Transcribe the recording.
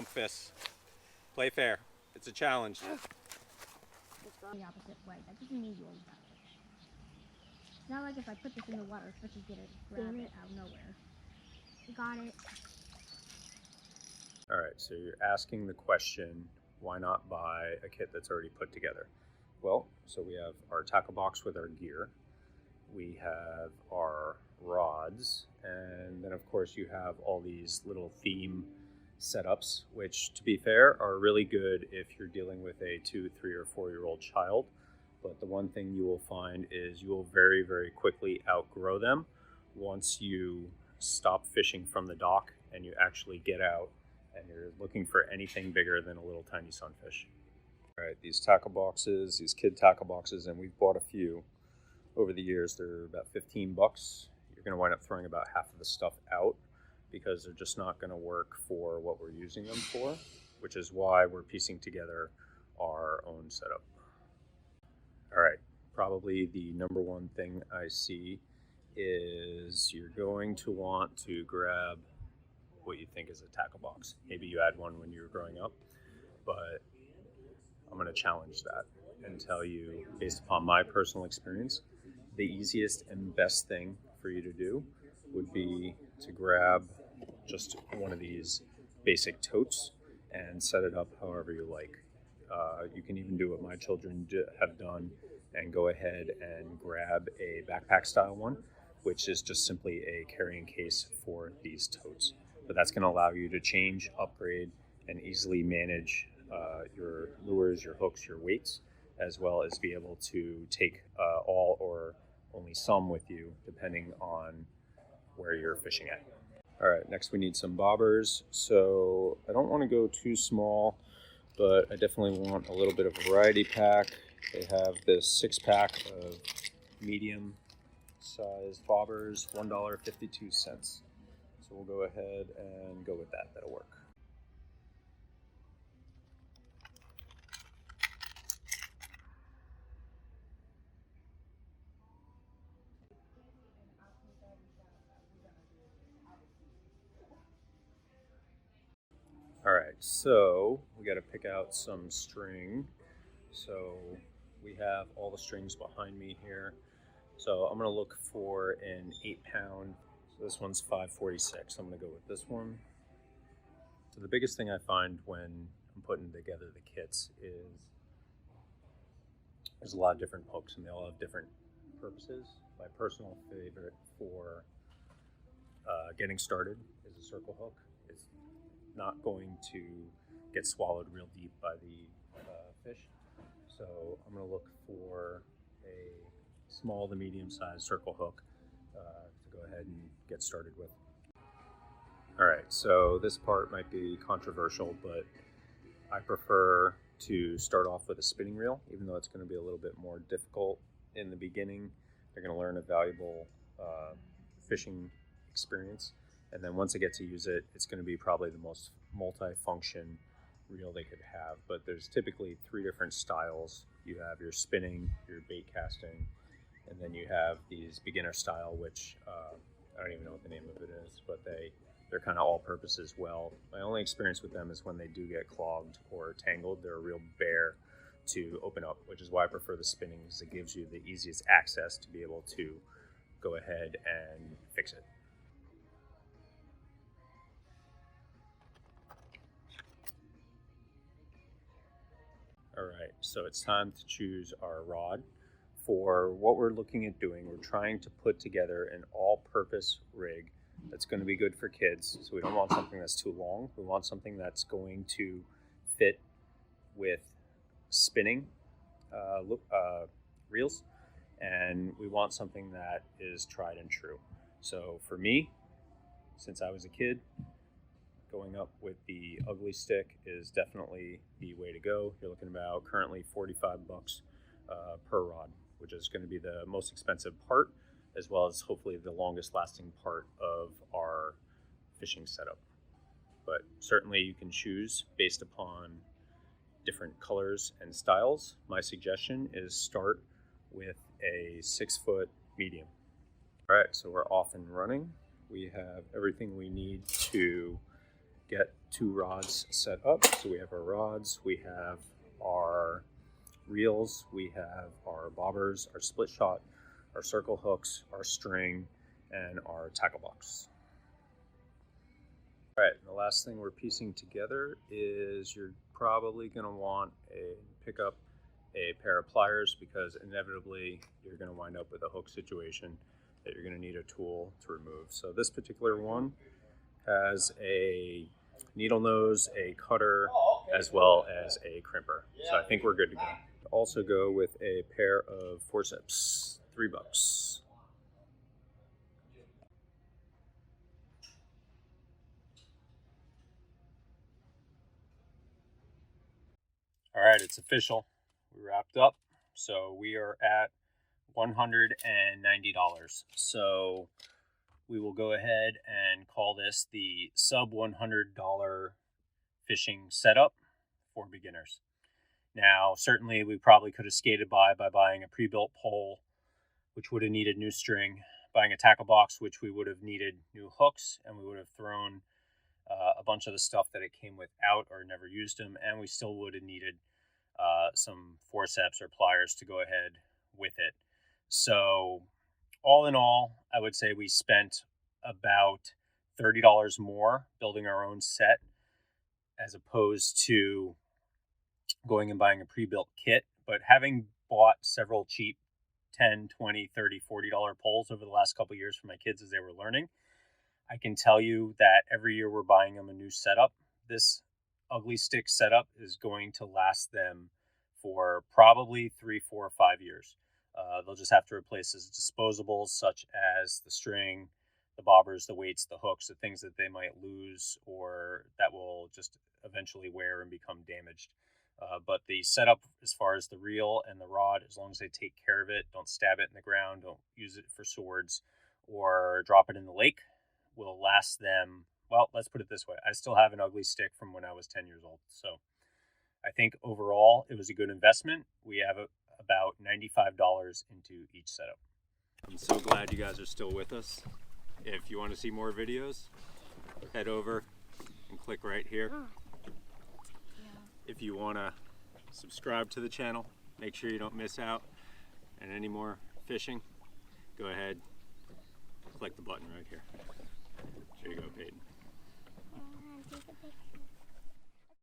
Don't fist. Play fair. It's a challenge. It's going the opposite way. That doesn't mean you always got it. It's not like if I put this in the water, fish is gonna grab it out of nowhere. You got it. All right, so you're asking the question, why not buy a kit that's already put together? Well, so we have our tackle box with our gear. We have our rods, and then of course you have all these little theme setups, which to be fair are really good if you're dealing with a 2, 3, or 4-year-old child. But the one thing you will find is you will very, very quickly outgrow them once you stop fishing from the dock and you actually get out and you're looking for anything bigger than a little tiny sunfish. All right, these tackle boxes, these kid tackle boxes, and we've bought a few over the years. They're about 15 bucks. You're going to wind up throwing about half of the stuff out because they're just not going to work for what we're using them for, which is why we're piecing together our own setup. All right, probably the number one thing I see is you're going to want to grab what you think is a tackle box. Maybe you had one when you were growing up, but I'm going to challenge that and tell you, based upon my personal experience, the easiest and best thing for you to do would be to grab just one of these basic totes and set it up however you like. You can even do what my children have done and go ahead and grab a backpack style one, which is just simply a carrying case for these totes. But that's going to allow you to change, upgrade, and easily manage your lures, your hooks, your weights, as well as be able to take all or only some with you, depending on where you're fishing at. All right, next we need some bobbers. So I don't want to go too small, but I definitely want a little bit of variety pack. They have this 6-pack of medium sized bobbers, $1.52. So we'll go ahead and go with that. That'll work. All right, so we got to pick out some string. So we have all the strings behind me here. So I'm going to look for an 8-pound. So this one's 546. I'm going to go with this one. So the biggest thing I find when I'm putting together the kits is there's a lot of different hooks and they all have different purposes. My personal favorite for getting started is a circle hook. It's not going to get swallowed real deep by the fish. So I'm going to look for a small to medium sized circle hook to go ahead and get started with. All right, so this part might be controversial, but I prefer to start off with a spinning reel, even though it's going to be a little bit more difficult in the beginning. They're going to learn a valuable fishing experience. And then once they get to use it, it's going to be probably the most multi-function reel they could have. But there's typically 3 different styles. You have your spinning, your bait casting, and then you have these beginner style, which I don't even know what the name of it is, but they're kind of all-purpose as well. My only experience with them is when they do get clogged or tangled. They're a real bear to open up, which is why I prefer the spinning, because it gives you the easiest access to be able to go ahead and fix it. All right, so it's time to choose our rod. For what we're looking at doing, we're trying to put together an all-purpose rig that's going to be good for kids. So we don't want something that's too long. We want something that's going to fit with spinning reels, and we want something that is tried and true. So for me, since I was a kid, going up with the Ugly Stik is definitely the way to go. You're looking about currently 45 bucks per rod, which is going to be the most expensive part, as well as hopefully the longest lasting part of our fishing setup. But certainly you can choose based upon different colors and styles. My suggestion is start with a 6-foot medium. All right, so we're off and running. We have everything we need to get 2 rods set up. So we have our rods, we have our reels, we have our bobbers, our split shot, our circle hooks, our string, and our tackle box. All right, and the last thing we're piecing together is you're probably going to want to pick up a pair of pliers, because inevitably you're going to wind up with a hook situation that you're going to need a tool to remove. So this particular one has a needle nose, a cutter, as well as a crimper. So I think we're good to go. Also go with a pair of forceps, $3. All right, it's official. We wrapped up. So we are at $190. So we will go ahead and call this the sub $100 fishing setup for beginners. Now, certainly we probably could have skated by buying a pre-built pole, which would have needed new string, buying a tackle box, which we would have needed new hooks, and we would have thrown a bunch of the stuff that it came with out or never used them, and we still would have needed some forceps or pliers to go ahead with it. So all in all, I would say we spent about $30 more building our own set as opposed to going and buying a pre-built kit. But having bought several cheap $10, $20, $30, $40 poles over the last couple of years for my kids as they were learning, I can tell you that every year we're buying them a new setup. This Ugly Stik setup is going to last them for probably 3, 4, 5 years. They'll just have to replace as disposables such as the string, the bobbers, the weights, the hooks, the things that they might lose or that will just eventually wear and become damaged. But the setup, as far as the reel and the rod, as long as they take care of it, don't stab it in the ground, don't use it for swords or drop it in the lake, will last them, well, let's put it this way. I still have an Ugly Stik from when I was 10 years old. So I think overall it was a good investment. We have about $95 into each setup. I'm so glad you guys are still with us. If you want to see more videos, head over and click right here. If you want to subscribe to the channel, make sure you don't miss out on any more fishing, go ahead, click the button right here. There you go, Peyton.